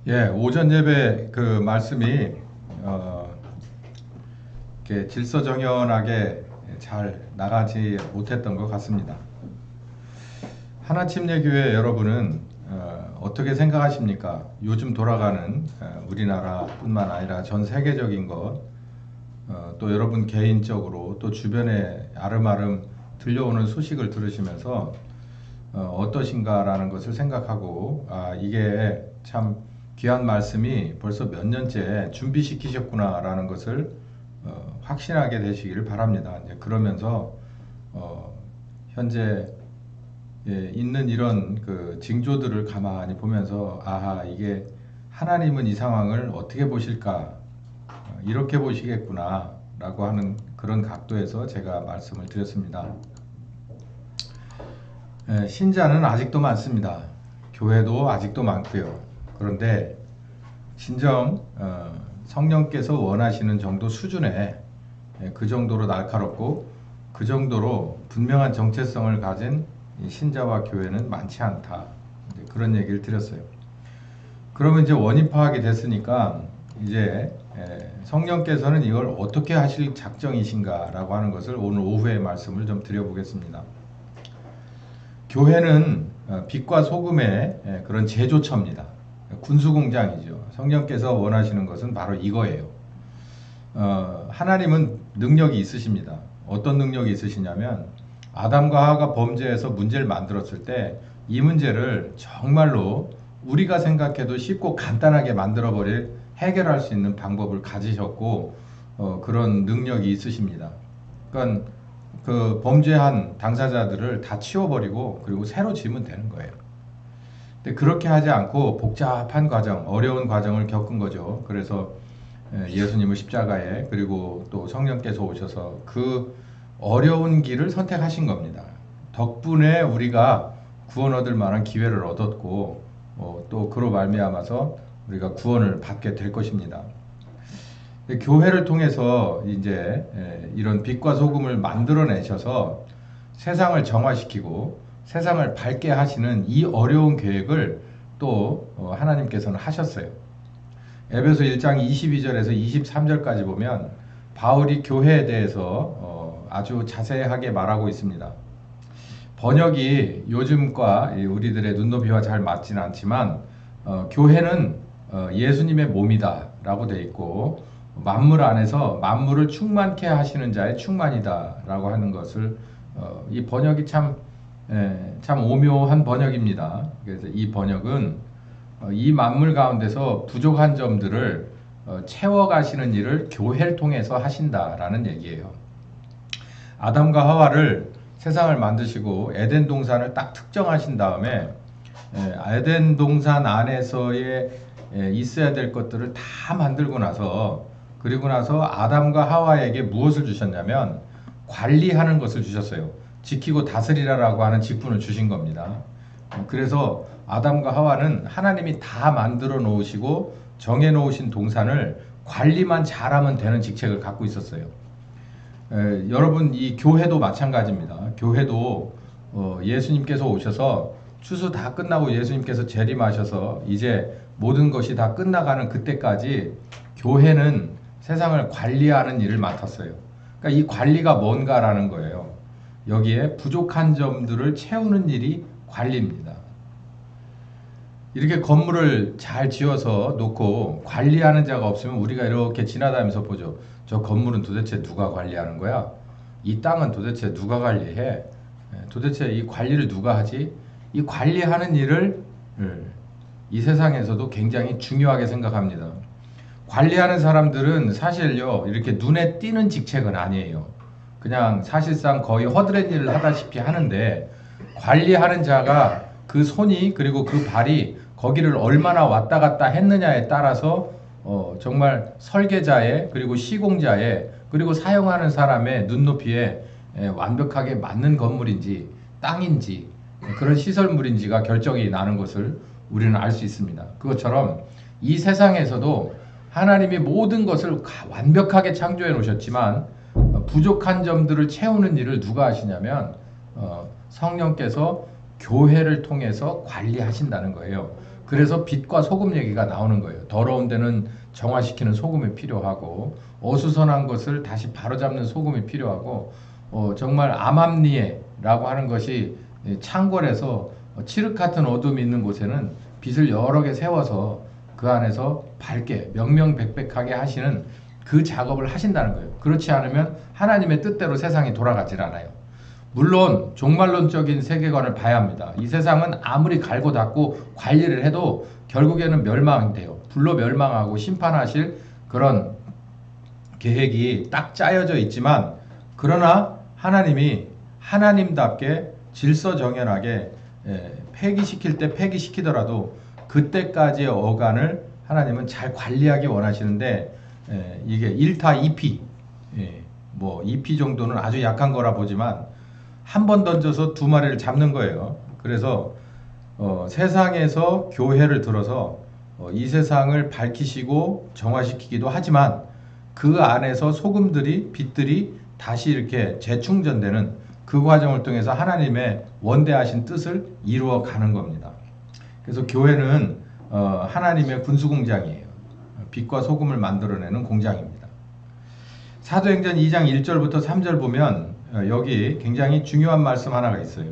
예, 오전 예배 그 말씀이 어, 이렇게 질서정연하게 잘 나가지 못했던 것 같습니다. 하나침례교회 여러분은 어떻게 생각하십니까? 요즘 돌아가는 우리나라뿐만 아니라 전 세계적인 것, 또 여러분 개인적으로 또 주변에 아름아름 들려오는 소식을 들으시면서 어떠신가라는 것을 생각하고, 이게 참 귀한 말씀이 벌써 몇 년째 준비시키셨구나라는 것을 확신하게 되시기를 바랍니다. 이제 그러면서 현재 있는 이런 그 징조들을 가만히 보면서, 아하, 이게 하나님은 이 상황을 어떻게 보실까? 이렇게 보시겠구나 라고 하는 그런 각도에서 제가 말씀을 드렸습니다. 신자는 아직도 많습니다. 교회도 아직도 많고요. 그런데 진정 성령께서 원하시는 정도 수준에, 그 정도로 날카롭고 그 정도로 분명한 정체성을 가진 신자와 교회는 많지 않다. 그런 얘기를 드렸어요. 그러면 이제 원인 파악이 됐으니까 이제 성령께서는 이걸 어떻게 하실 작정이신가라고 하는 것을 오늘 오후에 말씀을 좀 드려보겠습니다. 교회는 빛과 소금의 그런 제조처입니다. 군수공장이죠. 성령께서 원하시는 것은 바로 이거예요. 하나님은 능력이 있으십니다. 어떤 능력이 있으시냐면, 아담과 하와가 범죄해서 문제를 만들었을 때 이 문제를 정말로 우리가 생각해도 쉽고 간단하게 만들어버릴, 해결할 수 있는 방법을 가지셨고, 그런 능력이 있으십니다. 그러니까 그 범죄한 당사자들을 다 치워버리고 그리고 새로 지으면 되는 거예요. 근데 그렇게 하지 않고 복잡한 과정, 어려운 과정을 겪은 거죠. 그래서 예수님을 십자가에, 그리고 또 성령께서 오셔서 그 어려운 길을 선택하신 겁니다. 덕분에 우리가 구원 얻을 만한 기회를 얻었고, 또 그로 말미암아서 우리가 구원을 받게 될 것입니다. 교회를 통해서 이제 이런 빛과 소금을 만들어내셔서 세상을 정화시키고 세상을 밝게 하시는 이 어려운 계획을 또 하나님께서는 하셨어요. 에베소 1장 22절에서 23절까지 보면 바울이 교회에 대해서 아주 자세하게 말하고 있습니다. 번역이 요즘과 우리들의 눈높이와 잘 맞지는 않지만, 교회는 예수님의 몸이다 라고 되어 있고, 만물 안에서 만물을 충만케 하시는 자의 충만이다 라고 하는 것을, 이 번역이 참 오묘한 번역입니다. 그래서 이 번역은 이 만물 가운데서 부족한 점들을 채워가시는 일을 교회를 통해서 하신다라는 얘기예요. 아담과 하와를 세상을 만드시고 에덴 동산을 딱 특정하신 다음에 에덴 동산 안에서의 있어야 될 것들을 다 만들고 나서, 그리고 나서 아담과 하와에게 무엇을 주셨냐면 관리하는 것을 주셨어요. 지키고 다스리라라고 하는 직분을 주신 겁니다. 그래서 아담과 하와는 하나님이 다 만들어 놓으시고 정해 놓으신 동산을 관리만 잘하면 되는 직책을 갖고 있었어요. 여러분, 이 교회도 마찬가지입니다. 교회도 예수님께서 오셔서 추수 다 끝나고 예수님께서 재림하셔서 이제 모든 것이 다 끝나가는 그때까지 교회는 세상을 관리하는 일을 맡았어요. 그러니까 이 관리가 뭔가라는 거예요. 여기에 부족한 점들을 채우는 일이 관리입니다. 이렇게 건물을 잘 지어서 놓고 관리하는 자가 없으면 우리가 이렇게 지나다니면서 보죠. 저 건물은 도대체 누가 관리하는 거야? 이 땅은 도대체 누가 관리해? 도대체 이 관리를 누가 하지? 이 관리하는 일을 이 세상에서도 굉장히 중요하게 생각합니다. 관리하는 사람들은 사실요, 이렇게 눈에 띄는 직책은 아니에요. 그냥 사실상 거의 허드렛 일을 하다시피 하는데, 관리하는 자가 그 손이, 그리고 그 발이 거기를 얼마나 왔다 갔다 했느냐에 따라서 정말 설계자의, 그리고 시공자의, 그리고 사용하는 사람의 눈높이에 완벽하게 맞는 건물인지 땅인지 그런 시설물인지가 결정이 나는 것을 우리는 알 수 있습니다. 그것처럼 이 세상에서도 하나님이 모든 것을 완벽하게 창조해 놓으셨지만 부족한 점들을 채우는 일을 누가 하시냐면 성령께서 교회를 통해서 관리하신다는 거예요. 그래서 빛과 소금 얘기가 나오는 거예요. 더러운 데는 정화시키는 소금이 필요하고 어수선한 것을 다시 바로잡는 소금이 필요하고 정말 암암리에라고 하는 것이 창궐에서 칠흑 같은 어둠이 있는 곳에는 빛을 여러 개 세워서 그 안에서 밝게 명명백백하게 하시는 그 작업을 하신다는 거예요. 그렇지 않으면 하나님의 뜻대로 세상이 돌아가질 않아요. 물론 종말론적인 세계관을 봐야 합니다. 이 세상은 아무리 갈고 닦고 관리를 해도 결국에는 멸망이 돼요. 불로 멸망하고 심판하실 그런 계획이 딱 짜여져 있지만, 그러나 하나님이 하나님답게 질서정연하게 폐기시킬 때 폐기시키더라도 그때까지의 어간을 하나님은 잘 관리하기 원하시는데, 이게 1타 2피, 뭐 2피 정도는 아주 약한 거라 보지만 한 번 던져서 두 마리를 잡는 거예요. 그래서 세상에서 교회를 들어서 이 세상을 밝히시고 정화시키기도 하지만 그 안에서 소금들이 빛들이 다시 이렇게 재충전되는 그 과정을 통해서 하나님의 원대하신 뜻을 이루어 가는 겁니다. 그래서 교회는 하나님의 군수공장이에요. 빛과 소금을 만들어내는 공장입니다. 사도행전 2장 1절부터 3절 보면 여기 굉장히 중요한 말씀 하나가 있어요.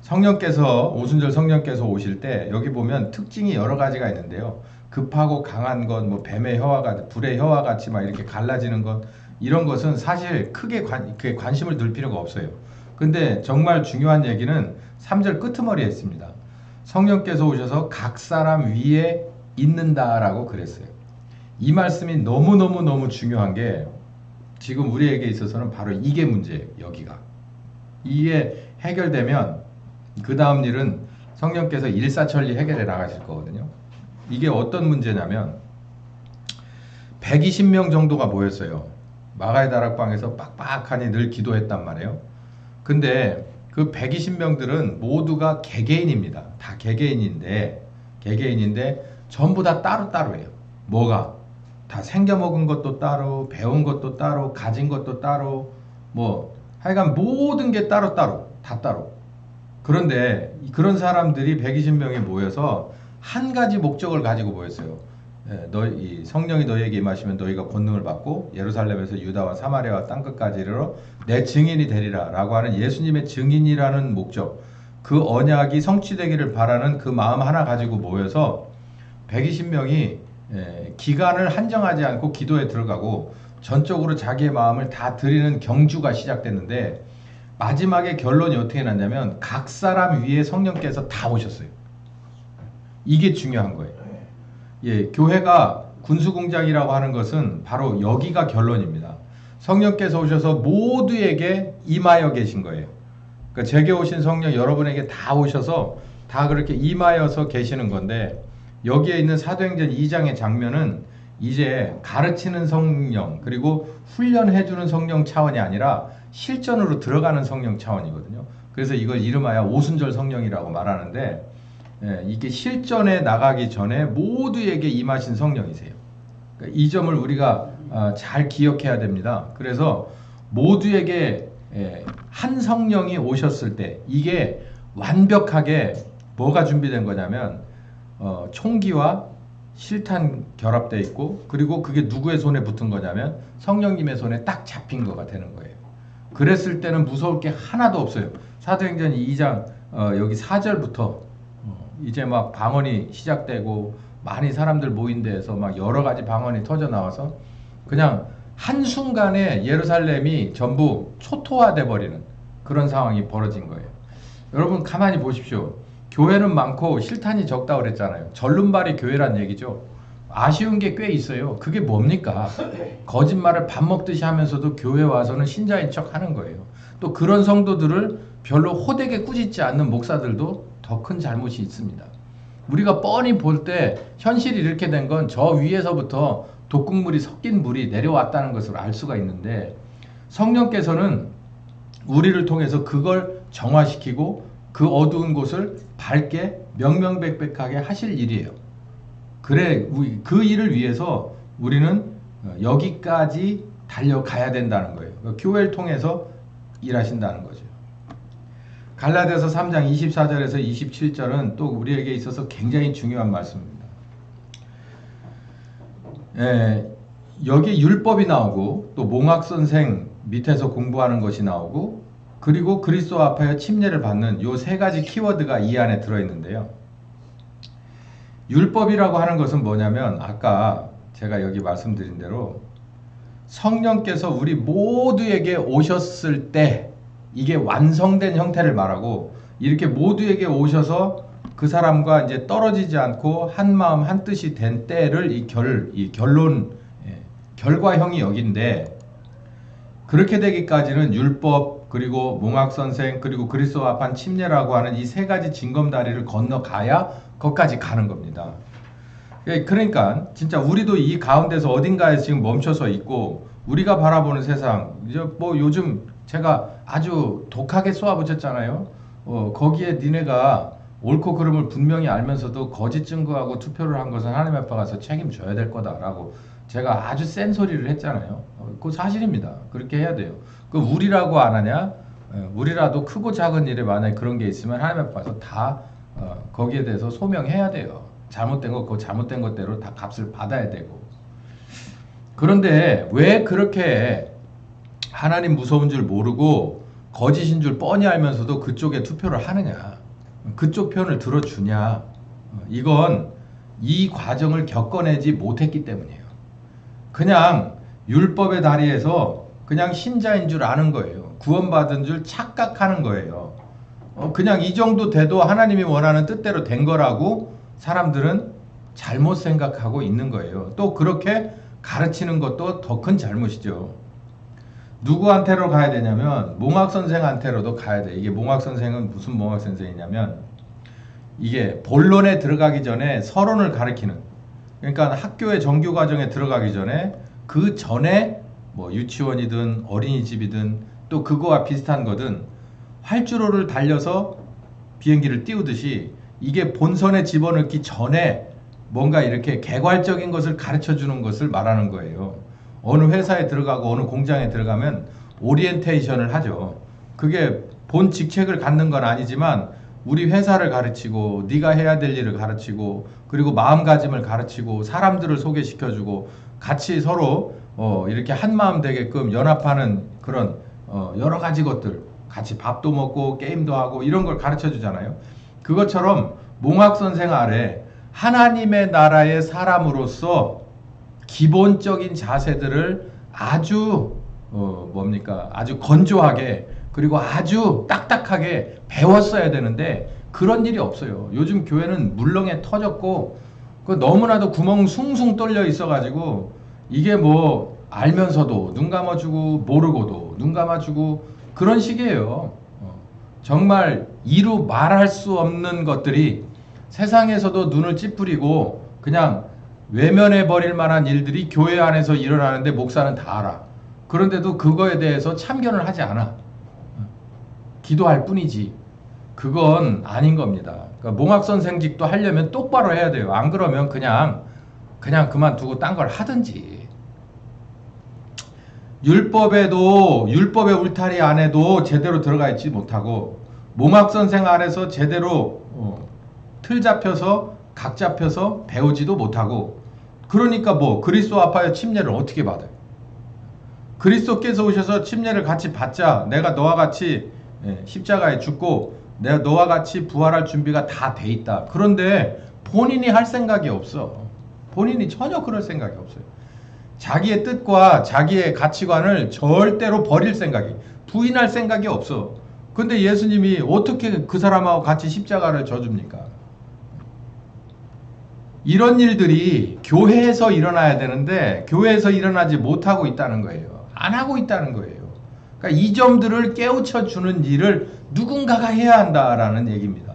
성령께서, 오순절 성령께서 오실 때 여기 보면 특징이 여러 가지가 있는데요. 급하고 강한 것, 뭐 뱀의 혀와 불의 혀와 같이 막 이렇게 갈라지는 것, 이런 것은 사실 크게 관심을 둘 필요가 없어요. 근데 정말 중요한 얘기는 3절 끄트머리에 있습니다. 성령께서 오셔서 각 사람 위에 있는다라고 그랬어요. 이 말씀이 너무너무 중요한 게 지금 우리에게 있어서는 바로 이게 문제예요. 여기가. 이게 해결되면 그 다음 일은 성령께서 일사천리 해결해 나가실 거거든요. 이게 어떤 문제냐면 120명 정도가 모였어요. 마가의 다락방에서 빡빡하니 늘 기도했단 말이에요. 근데 그 120명들은 모두가 개개인입니다. 다 개개인인데 전부 다 따로따로예요. 뭐가? 다 생겨먹은 것도 따로, 배운 것도 따로, 가진 것도 따로, 뭐 하여간 모든 게 따로따로, 다 따로. 그런데 그런 사람들이 120명이 모여서 한 가지 목적을 가지고 모였어요. 이 성령이 너희에게 임하시면 너희가 권능을 받고 예루살렘에서 유다와 사마리아와 땅끝까지 이르러 내 증인이 되리라 라고 하는 예수님의 증인이라는 목적, 그 언약이 성취되기를 바라는 그 마음 하나 가지고 모여서 120명이 기간을 한정하지 않고 기도에 들어가고 전적으로 자기의 마음을 다 드리는 경주가 시작됐는데, 마지막에 결론이 어떻게 났냐면 각 사람 위에 성령께서 다 오셨어요. 이게 중요한 거예요. 교회가 군수공장이라고 하는 것은 바로 여기가 결론입니다. 성령께서 오셔서 모두에게 임하여 계신 거예요. 그러니까 제게 오신 성령 여러분에게 다 오셔서 다 그렇게 임하여서 계시는 건데, 여기에 있는 사도행전 2장의 장면은 이제 가르치는 성령 그리고 훈련해주는 성령 차원이 아니라 실전으로 들어가는 성령 차원이거든요. 그래서 이걸 이름하여 오순절 성령이라고 말하는데, 이게 실전에 나가기 전에 모두에게 임하신 성령이세요. 그러니까 이 점을 우리가 잘 기억해야 됩니다. 그래서 모두에게 한 성령이 오셨을 때 이게 완벽하게 뭐가 준비된 거냐면 총기와 실탄 결합되어 있고, 그리고 그게 누구의 손에 붙은 거냐면 성령님의 손에 딱 잡힌 거가 되는 거예요. 그랬을 때는 무서울 게 하나도 없어요. 사도행전 2장 여기 4절부터 이제 막 방언이 시작되고 많이 사람들 모인 데에서 막 여러 가지 방언이 터져 나와서 그냥 한순간에 예루살렘이 전부 초토화돼 버리는 그런 상황이 벌어진 거예요. 여러분 가만히 보십시오. 교회는 많고 실탄이 적다 그랬잖아요. 절름발이 교회란 얘기죠. 아쉬운 게 꽤 있어요. 그게 뭡니까? 거짓말을 밥 먹듯이 하면서도 교회 와서는 신자인 척 하는 거예요. 또 그런 성도들을 별로 호되게 꾸짖지 않는 목사들도 더 큰 잘못이 있습니다. 우리가 뻔히 볼 때 현실이 이렇게 된 건 저 위에서부터 독극물이 섞인 물이 내려왔다는 것을 알 수가 있는데, 성령께서는 우리를 통해서 그걸 정화시키고 그 어두운 곳을 밝게 명명백백하게 하실 일이에요. 그래, 그 일을 위해서 우리는 여기까지 달려가야 된다는 거예요. 교회를 통해서 일하신다는 거죠. 갈라디아서 3장 24절에서 27절은 또 우리에게 있어서 굉장히 중요한 말씀입니다. 여기 율법이 나오고 또 몽학선생 밑에서 공부하는 것이 나오고 그리고 그리스도 앞에 침례를 받는 요 세 가지 키워드가 이 안에 들어있는데요. 율법이라고 하는 것은 뭐냐면 아까 제가 여기 말씀드린 대로 성령께서 우리 모두에게 오셨을 때 이게 완성된 형태를 말하고 이렇게 모두에게 오셔서 그 사람과 이제 떨어지지 않고 한 마음 한 뜻이 된 때를 이 결론 결과형이 여긴데 그렇게 되기까지는 율법 그리고 몽학선생 그리고 그리스도 앞한 침례라고 하는 이 세 가지 징검다리를 건너가야 거기까지 가는 겁니다. 그러니까 진짜 우리도 이 가운데서 어딘가에 지금 멈춰서 있고 우리가 바라보는 세상 이제 뭐 요즘 제가 아주 독하게 쏘아붙였잖아요. 거기에 니네가 옳고 그름을 분명히 알면서도 거짓 증거하고 투표를 한 것은 하나님 앞에 가서 책임져야 될 거다라고 제가 아주 센 소리를 했잖아요. 그거 사실입니다. 그렇게 해야 돼요. 그 우리라고 안 하냐? 우리라도 크고 작은 일에 만약에 그런 게 있으면 하나님 앞에 가서 다 거기에 대해서 소명해야 돼요. 잘못된 거, 그 잘못된 것대로 다 값을 받아야 되고. 그런데 왜 그렇게 하나님 무서운 줄 모르고 거짓인 줄 뻔히 알면서도 그쪽에 투표를 하느냐? 그쪽 편을 들어주냐? 이건 이 과정을 겪어내지 못했기 때문이에요. 그냥 율법의 다리에서 그냥 신자인 줄 아는 거예요. 구원받은 줄 착각하는 거예요. 그냥 이 정도 돼도 하나님이 원하는 뜻대로 된 거라고 사람들은 잘못 생각하고 있는 거예요. 또 그렇게 가르치는 것도 더 큰 잘못이죠. 누구한테로 가야 되냐면 몽학선생한테로도 가야 돼. 이게 몽학선생은 무슨 몽학선생이냐면 이게 본론에 들어가기 전에 서론을 가르치는, 그러니까 학교의 정규과정에 들어가기 전에 그 전에 뭐 유치원이든 어린이집이든 또 그거와 비슷한 거든 활주로를 달려서 비행기를 띄우듯이 이게 본선에 집어넣기 전에 뭔가 이렇게 개괄적인 것을 가르쳐 주는 것을 말하는 거예요. 어느 회사에 들어가고 어느 공장에 들어가면 오리엔테이션을 하죠. 그게 본 직책을 갖는 건 아니지만 우리 회사를 가르치고 네가 해야 될 일을 가르치고 그리고 마음가짐을 가르치고 사람들을 소개시켜주고 같이 서로 이렇게 한마음 되게끔 연합하는 그런 여러 가지 것들, 같이 밥도 먹고 게임도 하고 이런 걸 가르쳐 주잖아요. 그것처럼 몽학선생 아래 하나님의 나라의 사람으로서 기본적인 자세들을 아주 아주 건조하게 그리고 아주 딱딱하게 배웠어야 되는데 그런 일이 없어요. 요즘 교회는 물렁에 터졌고 너무나도 구멍 숭숭 뚫려 있어가지고 이게 뭐 알면서도 눈 감아주고 모르고도 눈 감아주고 그런 식이에요. 정말 이루 말할 수 없는 것들이 세상에서도 눈을 찌푸리고 그냥 외면해 버릴 만한 일들이 교회 안에서 일어나는데 목사는 다 알아. 그런데도 그거에 대해서 참견을 하지 않아. 기도할 뿐이지. 그건 아닌 겁니다. 그러니까 몽학선생직도 하려면 똑바로 해야 돼요. 안 그러면 그냥 그만두고 딴 걸 하든지. 율법의 울타리 안에도 제대로 들어가 있지 못하고 몽학선생 안에서 제대로 틀 잡혀서 각 잡혀서 배우지도 못하고 그러니까 뭐 그리스도 앞하여 침례를 어떻게 받아요? 그리스도께서 오셔서 침례를 같이 받자 내가 너와 같이 십자가에 죽고 내가 너와 같이 부활할 준비가 다 돼 있다. 그런데 본인이 할 생각이 없어. 본인이 전혀 그럴 생각이 없어요. 자기의 뜻과 자기의 가치관을 절대로 버릴 생각이, 부인할 생각이 없어. 근데 예수님이 어떻게 그 사람하고 같이 십자가를 져줍니까? 이런 일들이 교회에서 일어나야 되는데 교회에서 일어나지 못하고 있다는 거예요. 안 하고 있다는 거예요. 그러니까 이 점들을 깨우쳐 주는 일을 누군가가 해야 한다라는 얘기입니다.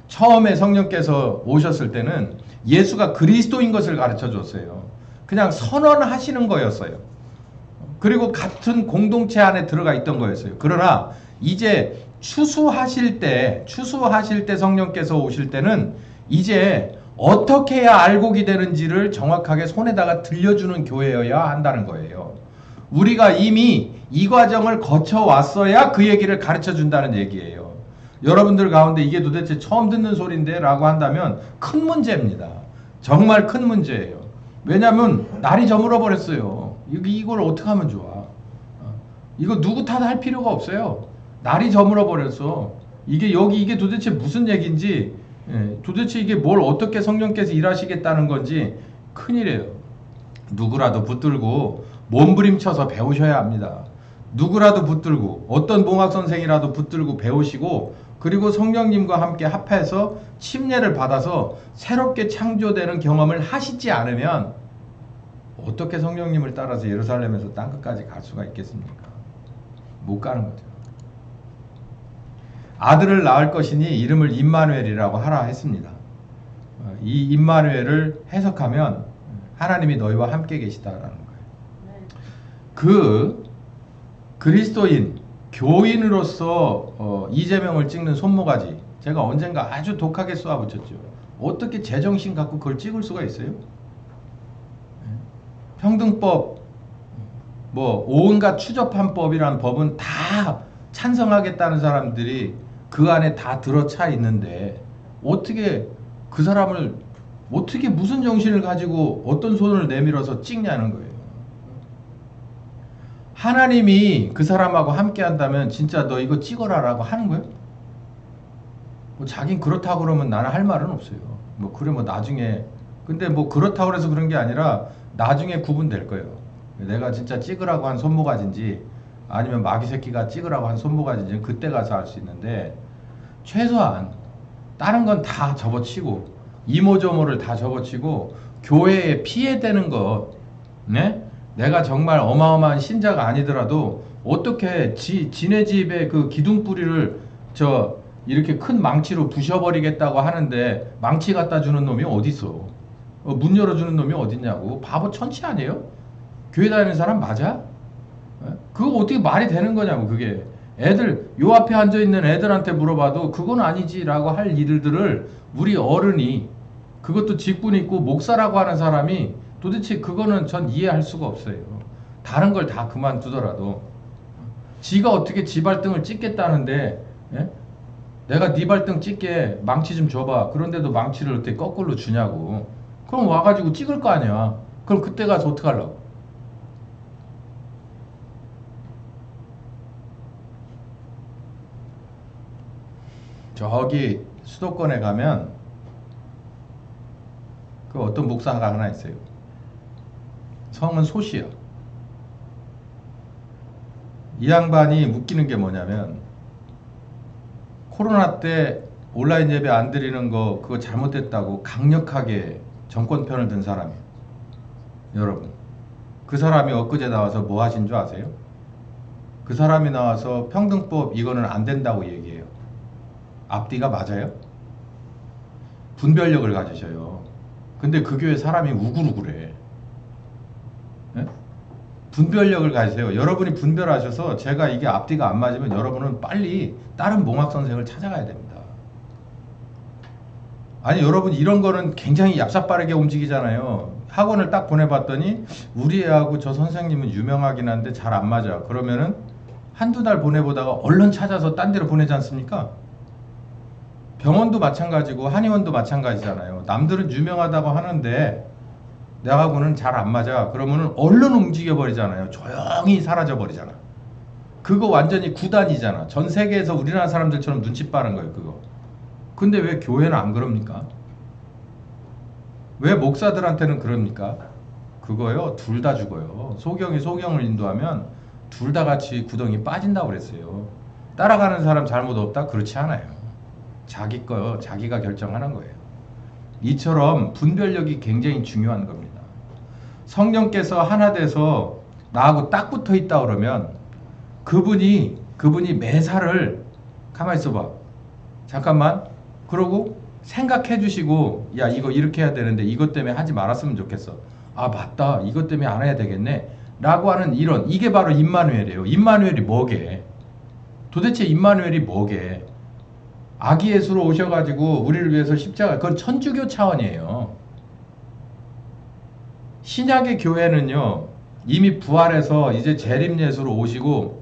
처음에 성령께서 오셨을 때는 예수가 그리스도인 것을 가르쳐 줬어요. 그냥 선언하시는 거였어요. 그리고 같은 공동체 안에 들어가 있던 거였어요. 그러나 이제 추수하실 때 성령께서 오실 때는 이제 어떻게 해야 알곡이 되는지를 정확하게 손에다가 들려주는 교회여야 한다는 거예요. 우리가 이미 이 과정을 거쳐왔어야 그 얘기를 가르쳐 준다는 얘기예요. 여러분들 가운데 이게 도대체 처음 듣는 소리인데 라고 한다면 큰 문제입니다. 정말 큰 문제예요. 왜냐하면 날이 저물어 버렸어요. 이걸 어떻게 하면 좋아? 이거 누구 탓할 필요가 없어요. 날이 저물어 버렸어. 이게 도대체 무슨 얘기인지, 도대체 이게 뭘 어떻게 성령께서 일하시겠다는 건지 큰일이에요. 누구라도 붙들고 몸부림쳐서 배우셔야 합니다. 누구라도 붙들고 어떤 봉학 선생이라도 붙들고 배우시고, 그리고 성령님과 함께 합해서 침례를 받아서 새롭게 창조되는 경험을 하시지 않으면 어떻게 성령님을 따라서 예루살렘에서 땅끝까지 갈 수가 있겠습니까? 못 가는 거죠. 아들을 낳을 것이니 이름을 임마누엘이라고 하라 했습니다. 이 임마누엘을 해석하면 하나님이 너희와 함께 계시다라는 거예요. 그 그리스도인, 교인으로서 이재명을 찍는 손모가지, 제가 언젠가 아주 독하게 쏘아붙였죠. 어떻게 제정신 갖고 그걸 찍을 수가 있어요? 평등법, 뭐 온갖 추접한법이라는 법은 다 찬성하겠다는 사람들이 그 안에 다 들어차 있는데, 어떻게 그 사람을 어떻게 무슨 정신을 가지고 어떤 손을 내밀어서 찍냐는 거예요. 하나님이 그 사람하고 함께 한다면 진짜 너 이거 찍어라 라고 하는 거예요? 뭐 자긴 그렇다고 그러면 나는 할 말은 없어요. 뭐 그래 뭐 나중에, 근데 뭐 그렇다고 해서 그런 게 아니라 나중에 구분될 거예요. 내가 진짜 찍으라고 한 손모가지인지 아니면 마귀 새끼가 찍으라고 한 손모가지인지 그때 가서 알 수 있는데, 최소한 다른 건 다 접어치고 이모저모를 다 접어치고 교회에 피해되는 것, 네? 내가 정말 어마어마한 신자가 아니더라도 어떻게 지네 집에 그 기둥뿌리를 이렇게 큰 망치로 부셔버리겠다고 하는데 망치 갖다 주는 놈이 어딨어? 문 열어주는 놈이 어딨냐고. 바보 천치 아니에요? 교회 다니는 사람 맞아? 그거 어떻게 말이 되는 거냐고. 그게 애들 요 앞에 앉아있는 애들한테 물어봐도 그건 아니지라고 할 일들을 우리 어른이, 그것도 직분 있고 목사라고 하는 사람이 도대체 그거는 전 이해할 수가 없어요. 다른 걸 다 그만두더라도 지가 어떻게 지 발등을 찍겠다는데, 내가 네 발등 찍게 망치 좀 줘봐. 그런데도 망치를 어떻게 거꾸로 주냐고. 그럼 와가지고 찍을 거 아니야. 그럼 그때 가서 어떡하려고. 저기 수도권에 가면 그 어떤 목사가 하나 있어요. 성은 소시요. 이 양반이 웃기는 게 뭐냐면, 코로나 때 온라인 예배 안 드리는 거 그거 잘못됐다고 강력하게 정권 편을 든 사람이에요. 여러분, 그 사람이 엊그제 나와서 뭐 하신 줄 아세요? 그 사람이 나와서 평등법 이거는 안 된다고 얘기해요. 앞뒤가 맞아요? 분별력을 가지셔요. 근데 그 교회 사람이 우글우글해. 네? 분별력을 가지세요. 여러분이 분별하셔서 제가 이게 앞뒤가 안 맞으면 여러분은 빨리 다른 몽학 선생을 찾아가야 됩니다. 아니 여러분 이런 거는 굉장히 얍삽빠르게 움직이잖아요. 학원을 딱 보내봤더니 우리 애하고 저 선생님은 유명하긴 한데 잘 안 맞아. 그러면은 한두 달 보내보다가 얼른 찾아서 딴 데로 보내지 않습니까? 병원도 마찬가지고 한의원도 마찬가지잖아요. 남들은 유명하다고 하는데 내하고는 잘 안 맞아. 그러면은 얼른 움직여 버리잖아요. 조용히 사라져 버리잖아. 그거 완전히 구단이잖아. 전 세계에서 우리나라 사람들처럼 눈치 빠른 거예요, 그거. 근데 왜 교회는 안 그럽니까? 왜 목사들한테는 그럽니까? 그거요, 둘 다 죽어요. 소경이 소경을 인도하면 둘 다 같이 구덩이 빠진다고 그랬어요. 따라가는 사람 잘못 없다? 그렇지 않아요. 자기 거 자기가 결정하는 거예요. 이처럼 분별력이 굉장히 중요한 겁니다. 성령께서 하나 돼서 나하고 딱 붙어 있다 그러면 그분이 매사를 가만히 있어봐. 잠깐만. 그러고 생각해 주시고, 야 이거 이렇게 해야 되는데 이것 때문에 하지 말았으면 좋겠어. 아 맞다. 이것 때문에 안 해야 되겠네. 라고 하는 이게 바로 임마누엘이에요. 임마누엘이 뭐게? 도대체 임마누엘이 뭐게? 아기 예수로 오셔가지고 우리를 위해서 십자가, 그건 천주교 차원이에요. 신약의 교회는요, 이미 부활해서 이제 재림 예수로 오시고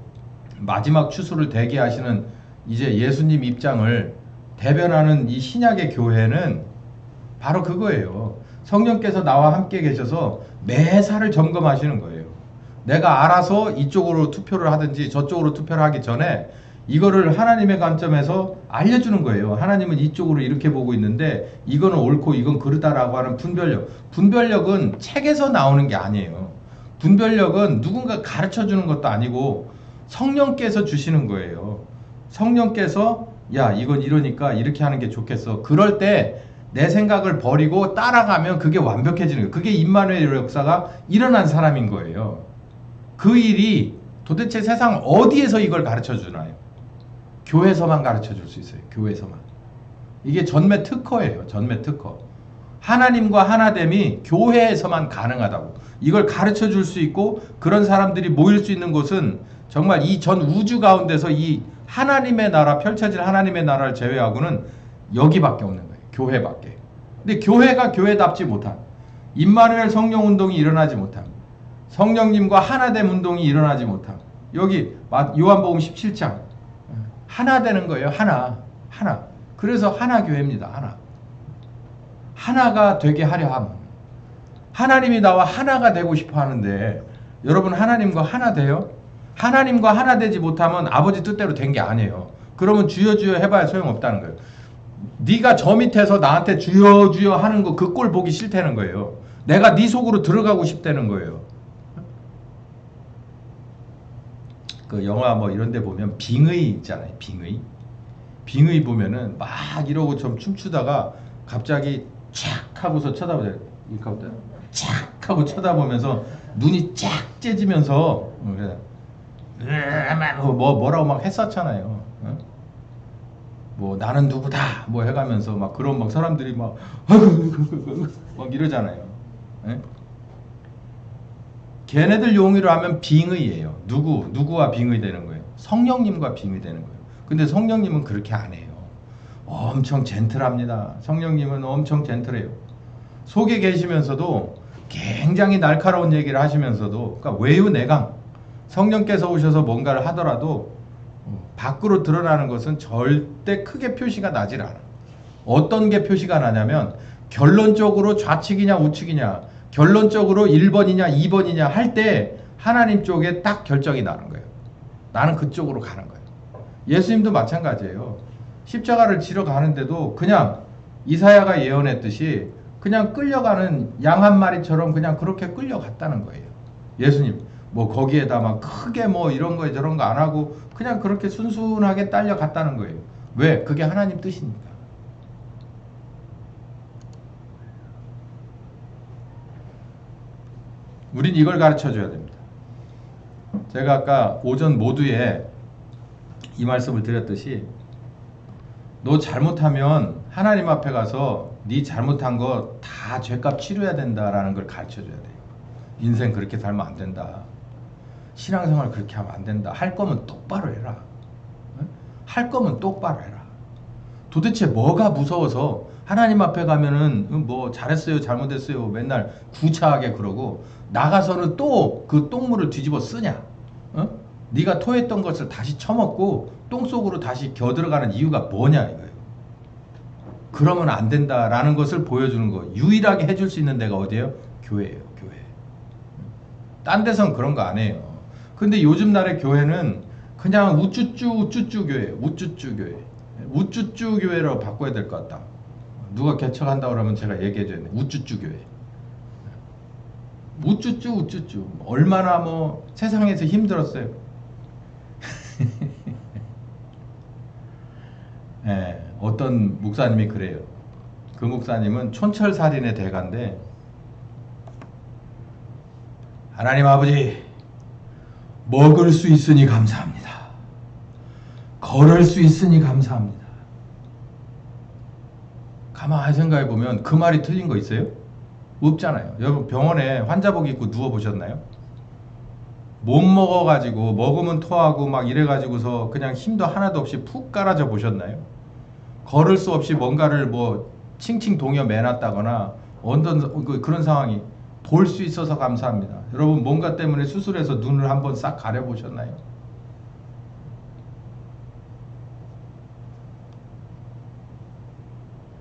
마지막 추수를 대기하시는 이제 예수님 입장을 대변하는 이 신약의 교회는 바로 그거예요. 성령께서 나와 함께 계셔서 매사를 점검하시는 거예요. 내가 알아서 이쪽으로 투표를 하든지 저쪽으로 투표를 하기 전에 이거를 하나님의 관점에서 알려주는 거예요. 하나님은 이쪽으로 이렇게 보고 있는데 이거는 옳고 이건 그르다라고 하는 분별력. 분별력은 책에서 나오는 게 아니에요. 분별력은 누군가 가르쳐 주는 것도 아니고 성령께서 주시는 거예요. 성령께서 야 이건 이러니까 이렇게 하는 게 좋겠어. 그럴 때 내 생각을 버리고 따라가면 그게 완벽해지는 거예요. 그게 임마누엘 역사가 일어난 사람인 거예요. 그 일이 도대체 세상 어디에서 이걸 가르쳐 주나요? 교회에서만 가르쳐 줄 수 있어요. 교회에서만. 이게 전매 특허예요. 전매 특허. 하나님과 하나됨이 교회에서만 가능하다고. 이걸 가르쳐 줄 수 있고 그런 사람들이 모일 수 있는 곳은 정말 이 전 우주 가운데서 이 하나님의 나라, 펼쳐질 하나님의 나라를 제외하고는 여기밖에 없는 거예요. 교회밖에. 근데 교회가 교회답지 못한, 임마누엘 성령 운동이 일어나지 못한, 성령님과 하나됨 운동이 일어나지 못한, 여기 요한복음 17장 하나 되는 거예요. 하나. 그래서 하나 교회입니다. 하나가 되게 하려 함. 하나님이 나와 하나가 되고 싶어 하는데 여러분 하나님과 하나 돼요? 하나님과 하나 되지 못하면 아버지 뜻대로 된 게 아니에요. 그러면 주여 주여 해봐야 소용없다는 거예요. 네가 저 밑에서 나한테 주여 주여 하는 거 그 꼴 보기 싫다는 거예요. 내가 네 속으로 들어가고 싶다는 거예요. 그 영화 뭐 이런 데 보면 빙의 있잖아요. 빙의 보면은 막 이러고 좀 춤추다가 갑자기 촥 하고서 쳐다보잖아요. 이렇게 하고 촥 하고 쳐다보면서 눈이 쫙 째지면서 뭐라고 막 했었잖아요. 뭐 나는 누구다 뭐 해가면서 막 그런 막 사람들이 막 이러잖아요. 걔네들 용의로 하면 빙의예요. 누구와 빙의되는 거예요? 성령님과 빙의되는 거예요. 근데 성령님은 그렇게 안 해요. 엄청 젠틀합니다. 성령님은 엄청 젠틀해요. 속에 계시면서도 굉장히 날카로운 얘기를 하시면서도, 그러니까 외유내강, 성령께서 오셔서 뭔가를 하더라도 밖으로 드러나는 것은 절대 크게 표시가 나질 않아. 어떤 게 표시가 나냐면 결론적으로 좌측이냐 우측이냐, 결론적으로 1번이냐 2번이냐 할 때 하나님 쪽에 딱 결정이 나는 거예요. 나는 그쪽으로 가는 거예요. 예수님도 마찬가지예요. 십자가를 지러 가는데도 그냥 이사야가 예언했듯이 그냥 끌려가는 양 한 마리처럼 그냥 그렇게 끌려갔다는 거예요. 예수님 뭐 거기에다 막 크게 뭐 이런 거 저런 거 안 하고 그냥 그렇게 순순하게 딸려갔다는 거예요. 왜? 그게 하나님 뜻이니까. 우린 이걸 가르쳐 줘야 됩니다. 제가 아까 오전 모두에 이 말씀을 드렸듯이 너 잘못하면 하나님 앞에 가서 네 잘못한 거 다 죄값 치러야 된다라는 걸 가르쳐 줘야 돼요. 인생 그렇게 살면 안 된다. 신앙생활 그렇게 하면 안 된다. 할 거면 똑바로 해라. 할 거면 똑바로 해라. 도대체 뭐가 무서워서 하나님 앞에 가면은 뭐 잘했어요 잘못했어요 맨날 구차하게 그러고 나가서는 또 그 똥물을 뒤집어 쓰냐? 네가 토했던 것을 다시 처먹고 똥 속으로 다시 겨들어가는 이유가 뭐냐 이거예요. 그러면 안 된다라는 것을 보여주는 거. 유일하게 해줄 수 있는 데가 어디예요? 교회예요. 교회. 딴 데선 그런 거 안 해요. 근데 요즘 날의 교회는 그냥 우쭈쭈 교회예요. 우쭈쭈 교회. 우쭈쭈 교회로 바꿔야 될 것 같다. 누가 개척한다고 그러면 제가 얘기해줘야 돼. 우쭈쭈 교회. 우쭈쭈. 얼마나 뭐 세상에서 힘들었어요. 네, 어떤 목사님이 그래요. 그 목사님은 촌철살인의 대가인데 하나님 아버지 먹을 수 있으니 감사합니다. 걸을 수 있으니 감사합니다. 가만히 생각해 보면 그 말이 틀린 거 있어요? 없잖아요. 여러분 병원에 환자복 입고 누워 보셨나요? 못 먹어가지고 먹으면 토하고 막 이래가지고서 그냥 힘도 하나도 없이 푹 깔아져 보셨나요? 걸을 수 없이 뭔가를 뭐 칭칭 동여 매놨다거나 어떤 그런 상황이 볼 수 있어서 감사합니다. 여러분 뭔가 때문에 수술해서 눈을 한번 싹 가려보셨나요?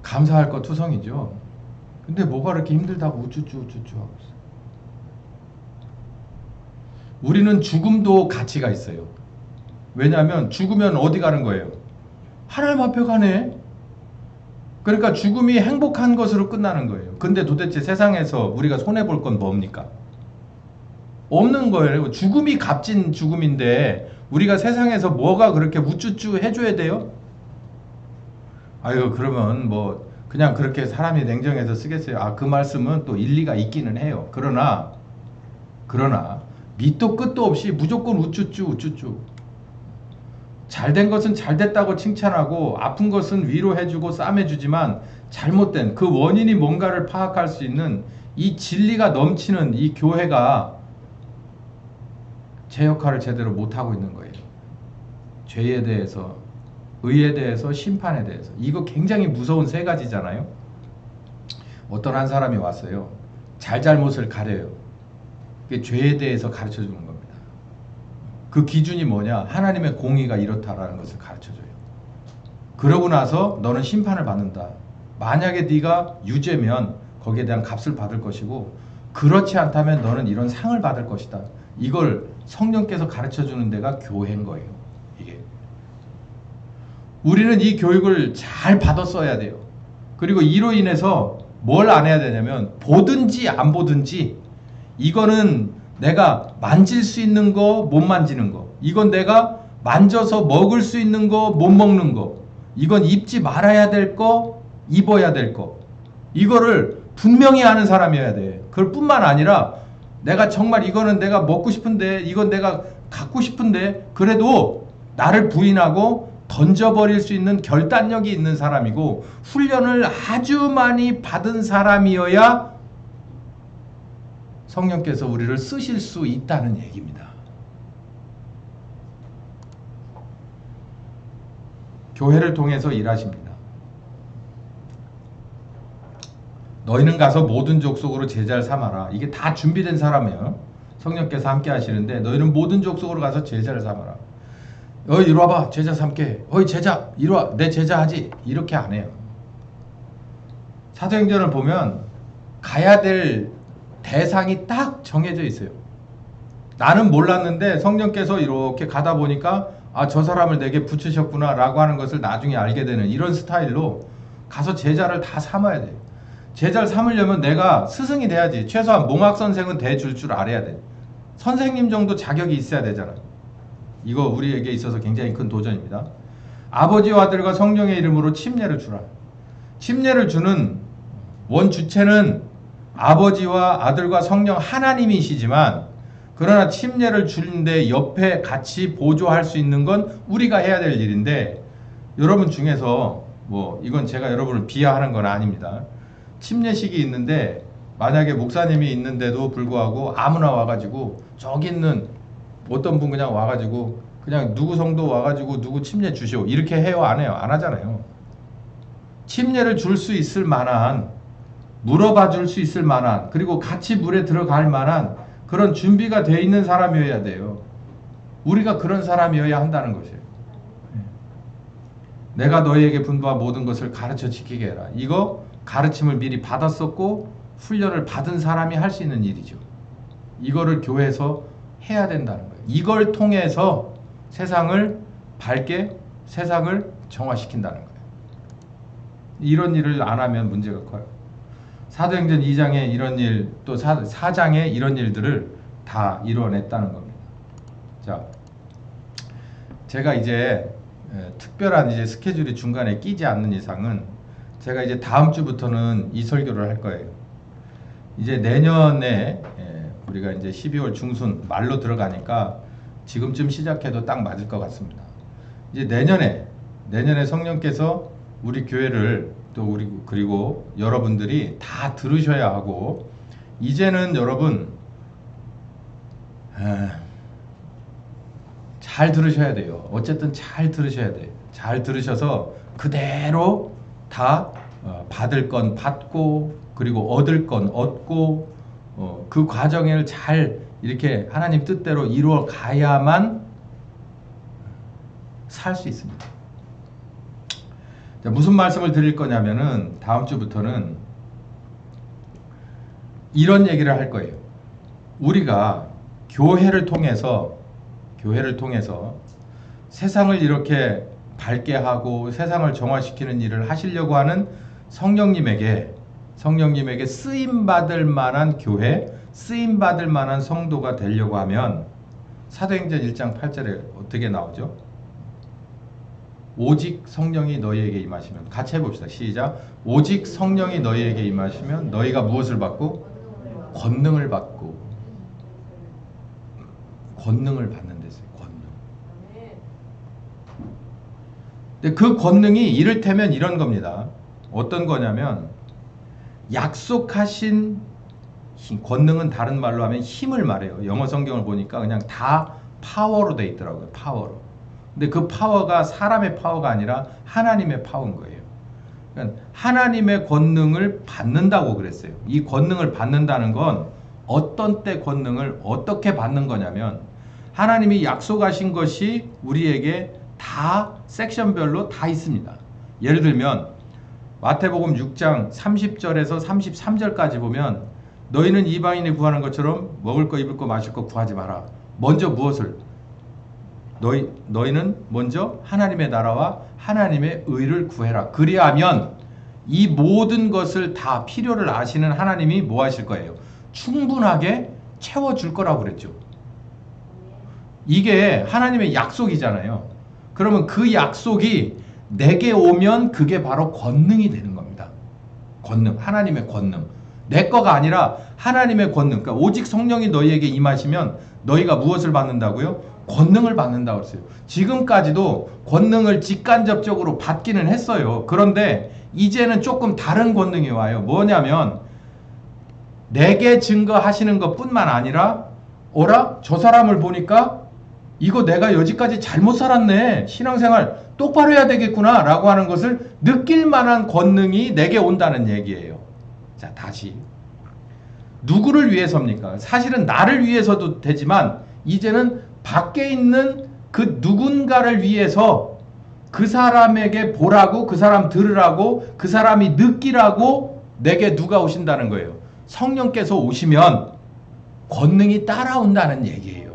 감사할 것 투성이죠. 근데 뭐가 그렇게 힘들다고 우쭈쭈 하고 있어요. 우리는 죽음도 가치가 있어요. 왜냐하면 죽으면 어디 가는 거예요? 하나님 앞에 가네. 그러니까 죽음이 행복한 것으로 끝나는 거예요. 근데 도대체 세상에서 우리가 손해볼 건 뭡니까? 없는 거예요. 죽음이 값진 죽음인데 우리가 세상에서 뭐가 그렇게 우쭈쭈 해줘야 돼요? 아유, 그러면 뭐 그냥 그렇게 사람이 냉정해서 쓰겠어요. 아, 그 말씀은 또 일리가 있기는 해요. 그러나 밑도 끝도 없이 무조건 우쭈쭈. 잘된 것은 잘됐다고 칭찬하고 아픈 것은 위로해주고 싸매주지만 잘못된 그 원인이 뭔가를 파악할 수 있는 이 진리가 넘치는 이 교회가 제 역할을 제대로 못하고 있는 거예요. 죄에 대해서, 의에 대해서, 심판에 대해서. 이거 굉장히 무서운 세 가지잖아요. 어떤 한 사람이 왔어요. 잘잘못을 가려요. 그게 죄에 대해서 가르쳐 주는 겁니다. 그 기준이 뭐냐? 하나님의 공의가 이렇다라는 것을 가르쳐줘요. 그러고 나서 너는 심판을 받는다. 만약에 네가 유죄면 거기에 대한 값을 받을 것이고 그렇지 않다면 너는 이런 상을 받을 것이다. 이걸 성령께서 가르쳐주는 데가 교회인 거예요. 이게 우리는 이 교육을 잘 받았어야 돼요. 그리고 이로 인해서 뭘 안 해야 되냐면 보든지 안 보든지 이거는 내가 만질 수 있는 거, 못 만지는 거. 이건 내가 만져서 먹을 수 있는 거, 못 먹는 거. 이건 입지 말아야 될 거, 입어야 될 거. 이거를 분명히 아는 사람이어야 돼. 그걸 뿐만 아니라 내가 정말 이거는 내가 먹고 싶은데, 이건 내가 갖고 싶은데, 그래도 나를 부인하고 던져버릴 수 있는 결단력이 있는 사람이고 훈련을 아주 많이 받은 사람이어야 성령께서 우리를 쓰실 수 있다는 얘기입니다. 교회를 통해서 일하십니다. 너희는 가서 모든 족속으로 제자를 삼아라. 이게 다 준비된 사람이에요. 성령께서 함께 하시는데 너희는 모든 족속으로 가서 제자를 삼아라. 어이 이리 와봐 제자 삼게. 어이 제자 이리 와 내 제자 하지. 이렇게 안 해요. 사도행전을 보면 가야 될 대상이 딱 정해져 있어요. 나는 몰랐는데 성령께서 이렇게 가다 보니까 아, 저 사람을 내게 붙이셨구나 라고 하는 것을 나중에 알게 되는 이런 스타일로 가서 제자를 다 삼아야 돼요. 제자를 삼으려면 내가 스승이 돼야지. 최소한 몽학선생은 돼줄 줄 알아야 돼. 선생님 정도 자격이 있어야 되잖아. 이거 우리에게 있어서 굉장히 큰 도전입니다. 아버지와 아들과 성령의 이름으로 침례를 주라. 침례를 주는 원 주체는 아버지와 아들과 성령 하나님이시지만 그러나 침례를 주는데 옆에 같이 보조할 수 있는 건 우리가 해야 될 일인데 여러분 중에서 뭐 이건 제가 여러분을 비하하는 건 아닙니다. 침례식이 있는데 만약에 목사님이 있는데도 불구하고 아무나 와가지고 저기 있는 어떤 분 그냥 와가지고 그냥 누구 성도 와가지고 누구 침례 주시오 이렇게 해요? 안 해요? 안 하잖아요. 침례를 줄 수 있을 만한 물어봐 줄 수 있을 만한 그리고 같이 물에 들어갈 만한 그런 준비가 돼 있는 사람이어야 돼요. 우리가 그런 사람이어야 한다는 것이에요. 내가 너희에게 분부한 모든 것을 가르쳐 지키게 해라. 이거 가르침을 미리 받았었고 훈련을 받은 사람이 할 수 있는 일이죠. 이거를 교회에서 해야 된다는 거예요. 이걸 통해서 세상을 밝게 세상을 정화시킨다는 거예요. 이런 일을 안 하면 문제가 커요. 사도행전 2장에 이런 일, 또 4장에 이런 일들을 다 이뤄냈다는 겁니다. 자, 제가 이제 특별한 이제 스케줄이 중간에 끼지 않는 이상은 제가 이제 다음 주부터는 이 설교를 할 거예요. 이제 내년에 우리가 이제 12월 중순 말로 들어가니까 지금쯤 시작해도 딱 맞을 것 같습니다. 이제 내년에 성령께서 우리 교회를 또 우리 그리고 여러분들이 다 들으셔야 하고 이제는 여러분 잘 들으셔야 돼요. 어쨌든 잘 들으셔야 돼요. 잘 들으셔서 그대로 다 받을 건 받고 그리고 얻을 건 얻고 그 과정을 잘 이렇게 하나님 뜻대로 이루어 가야만 살 수 있습니다. 자, 무슨 말씀을 드릴 거냐면은 다음 주부터는 이런 얘기를 할 거예요. 우리가 교회를 통해서 세상을 이렇게 밝게 하고 세상을 정화시키는 일을 하시려고 하는 성령님에게 쓰임 받을 만한 교회, 쓰임 받을 만한 성도가 되려고 하면 사도행전 1장 8절에 어떻게 나오죠? 오직 성령이 너희에게 임하시면, 같이 해봅시다. 시작. 오직 성령이 너희에게 임하시면 너희가 무엇을 받고? 권능을 받고. 권능을 받는 데서요. 권능. 근데 그 권능이 이를테면 이런 겁니다. 어떤 거냐면 약속하신 권능은 다른 말로 하면 힘을 말해요. 영어 성경을 보니까 그냥 다 파워로 돼 있더라고요. 파워로. 근데 그 파워가 사람의 파워가 아니라 하나님의 파워인 거예요. 그러니까 하나님의 권능을 받는다고 그랬어요. 이 권능을 받는다는 건 어떤 때 권능을 어떻게 받는 거냐면 하나님이 약속하신 것이 우리에게 다 섹션별로 다 있습니다. 예를 들면 마태복음 6장 30절에서 33절까지 보면 너희는 이방인이 구하는 것처럼 먹을 거 입을 거 마실 거 구하지 마라. 먼저 무엇을? 너희는 먼저 하나님의 나라와 하나님의 의를 구해라. 그리하면 이 모든 것을 다 필요를 아시는 하나님이 뭐 하실 거예요? 충분하게 채워줄 거라고 그랬죠. 이게 하나님의 약속이잖아요. 그러면 그 약속이 내게 오면 그게 바로 권능이 되는 겁니다. 권능, 하나님의 권능. 내 거가 아니라 하나님의 권능. 그러니까 오직 성령이 너희에게 임하시면 너희가 무엇을 받는다고요? 권능을 받는다고 했어요. 지금까지도 권능을 직간접적으로 받기는 했어요. 그런데 이제는 조금 다른 권능이 와요. 뭐냐면 내게 증거하시는 것뿐만 아니라 어라? 저 사람을 보니까 이거 내가 여지까지 잘못 살았네. 신앙생활 똑바로 해야 되겠구나 라고 하는 것을 느낄 만한 권능이 내게 온다는 얘기예요. 자, 다시 누구를 위해서입니까? 사실은 나를 위해서도 되지만 이제는 밖에 있는 그 누군가를 위해서 그 사람에게 보라고, 그 사람 들으라고, 그 사람이 느끼라고 내게 누가 오신다는 거예요. 성령께서 오시면 권능이 따라온다는 얘기예요.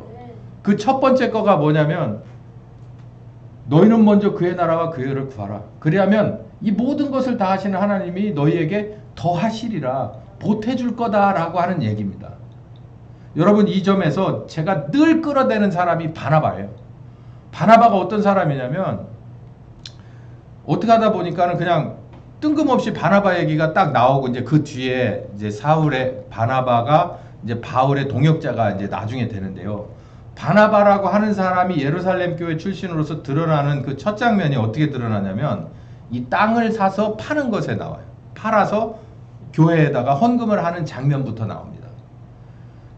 그 첫 번째 거가 뭐냐면 너희는 먼저 그의 나라와 그의 의를 구하라. 그리하면 이 모든 것을 다 하시는 하나님이 너희에게 더 하시리라. 보태줄 거다라고 하는 얘기입니다. 여러분, 이 점에서 제가 늘 끌어대는 사람이 바나바예요. 바나바가 어떤 사람이냐면 어떻게 하다 보니까는 그냥 뜬금없이 바나바 얘기가 딱 나오고 이제 그 뒤에 이제 사울의 바나바가 이제 바울의 동역자가 이제 나중에 되는데요. 바나바라고 하는 사람이 예루살렘 교회 출신으로서 드러나는 그 첫 장면이 어떻게 드러나냐면 이 땅을 사서 파는 것에 나와요. 팔아서 교회에다가 헌금을 하는 장면부터 나옵니다.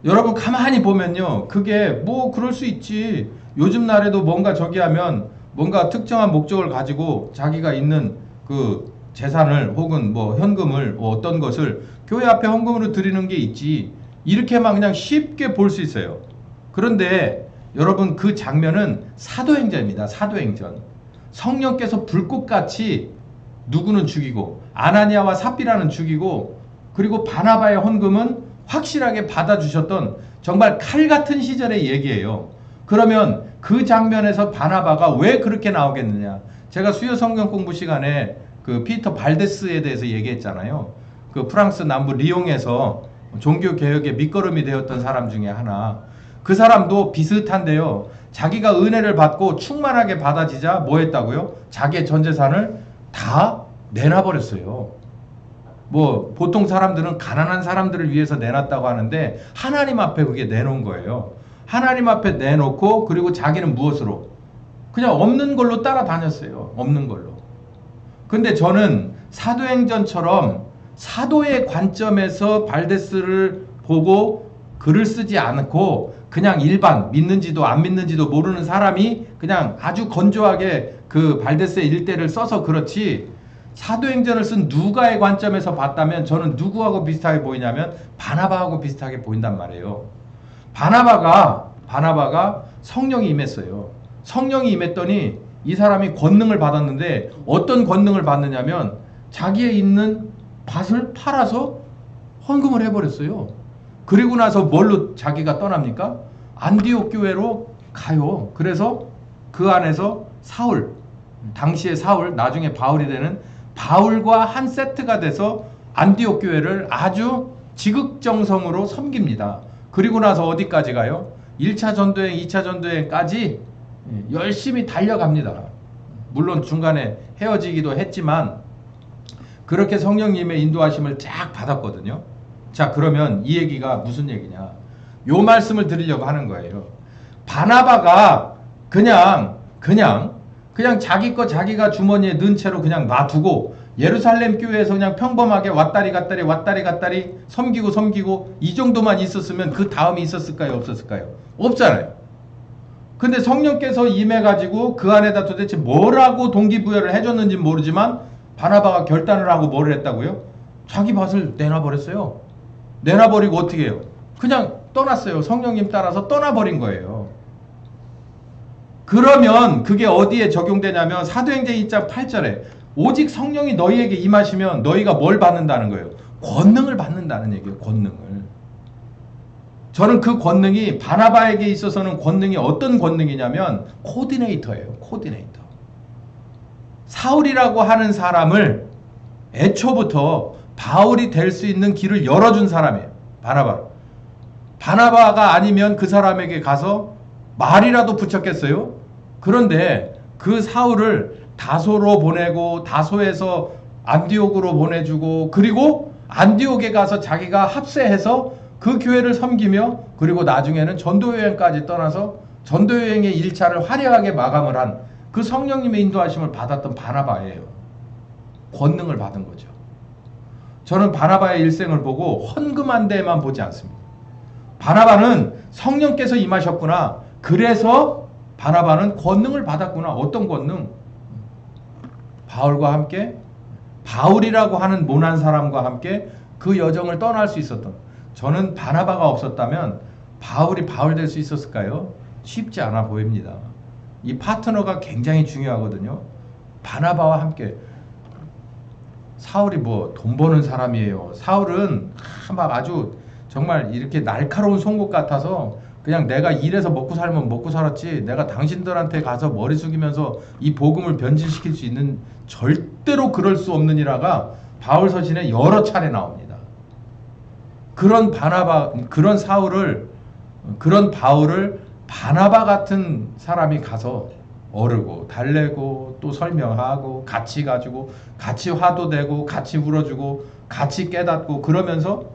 여러분 가만히 보면요. 그게 뭐 그럴 수 있지. 요즘 날에도 뭔가 저기 하면 뭔가 특정한 목적을 가지고 자기가 있는 그 재산을 혹은 뭐 현금을 뭐 어떤 것을 교회 앞에 헌금으로 드리는 게 있지. 이렇게만 그냥 쉽게 볼 수 있어요. 그런데 여러분 그 장면은 사도행전입니다. 사도행전. 성령께서 불꽃같이 누구는 죽이고 아나니아와 삽비라는 죽이고 그리고 바나바의 헌금은 확실하게 받아주셨던 정말 칼 같은 시절의 얘기예요. 그러면 그 장면에서 바나바가 왜 그렇게 나오겠느냐. 제가 수요 성경 공부 시간에 그 피터 발데스에 대해서 얘기했잖아요. 그 프랑스 남부 리옹에서 종교개혁의 밑거름이 되었던 사람 중에 하나. 그 사람도 비슷한데요. 자기가 은혜를 받고 충만하게 받아지자 뭐 했다고요? 자기의 전 재산을 다 내놔버렸어요. 뭐 보통 사람들은 가난한 사람들을 위해서 내놨다고 하는데 하나님 앞에 그게 내놓은 거예요. 하나님 앞에 내놓고 그리고 자기는 무엇으로? 그냥 없는 걸로 따라다녔어요. 없는 걸로. 근데 저는 사도행전처럼 사도의 관점에서 발데스를 보고 글을 쓰지 않고 그냥 일반 믿는지도 안 믿는지도 모르는 사람이 그냥 아주 건조하게 그 발데스의 일대를 써서 그렇지 사도행전을 쓴 누가의 관점에서 봤다면 저는 누구하고 비슷하게 보이냐면 바나바하고 비슷하게 보인단 말이에요. 바나바가 성령이 임했어요. 성령이 임했더니 이 사람이 권능을 받았는데 어떤 권능을 받느냐면 자기의 있는 밭을 팔아서 헌금을 해버렸어요. 그리고 나서 뭘로 자기가 떠납니까? 안디옥 교회로 가요. 그래서 그 안에서 사울, 당시의 사울, 나중에 바울이 되는 바울과 한 세트가 돼서 안디옥 교회를 아주 지극정성으로 섬깁니다. 그리고 나서 어디까지 가요? 1차 전도행, 2차 전도행까지 열심히 달려갑니다. 물론 중간에 헤어지기도 했지만 그렇게 성령님의 인도하심을 쫙 받았거든요. 자, 그러면 이 얘기가 무슨 얘기냐? 요 말씀을 드리려고 하는 거예요. 바나바가 그냥 자기 거 자기가 주머니에 넣은 채로 그냥 놔두고 예루살렘 교회에서 그냥 평범하게 왔다리 갔다리 섬기고 이 정도만 있었으면 그 다음이 있었을까요? 없었을까요? 없잖아요. 근데 성령께서 임해가지고 그 안에다 도대체 뭐라고 동기부여를 해줬는지 모르지만 바나바가 결단을 하고 뭐를 했다고요? 자기 밭을 내놔버렸어요. 내놔버리고 어떻게 해요? 그냥 떠났어요. 성령님 따라서 떠나버린 거예요. 그러면 그게 어디에 적용되냐면 사도행전 2장 8절에 오직 성령이 너희에게 임하시면 너희가 뭘 받는다는 거예요? 권능을 받는다는 얘기예요. 권능을. 저는 그 권능이 바나바에게 있어서는 권능이 어떤 권능이냐면 코디네이터예요. 코디네이터. 사울이라고 하는 사람을 애초부터 바울이 될 수 있는 길을 열어준 사람이에요. 바나바. 바나바가 아니면 그 사람에게 가서 말이라도 붙였겠어요? 그런데 그 사울을 다소로 보내고 다소에서 안디옥으로 보내주고 그리고 안디옥에 가서 자기가 합세해서 그 교회를 섬기며 그리고 나중에는 전도여행까지 떠나서 전도여행의 1차를 화려하게 마감을 한 그 성령님의 인도하심을 받았던 바나바예요. 권능을 받은 거죠. 저는 바나바의 일생을 보고 헌금한 데만 보지 않습니다. 바나바는 성령께서 임하셨구나. 그래서 바나바는 권능을 받았구나. 어떤 권능? 바울과 함께 바울이라고 하는 모난 사람과 함께 그 여정을 떠날 수 있었던. 저는 바나바가 없었다면 바울이 바울 될 수 있었을까요? 쉽지 않아 보입니다. 이 파트너가 굉장히 중요하거든요. 바나바와 함께. 사울이 뭐 돈 버는 사람이에요. 사울은 막 아주 정말 이렇게 날카로운 송곳 같아서 그냥 내가 일해서 먹고 살면 먹고 살았지 내가 당신들한테 가서 머리 숙이면서 이 복음을 변질시킬 수 있는 절대로 그럴 수 없는 이라가 바울 서신에 여러 차례 나옵니다. 그런 바울을 바나바 같은 사람이 가서 어르고 달래고 또 설명하고 같이 가지고 같이 화도 내고 같이 울어주고 같이 깨닫고 그러면서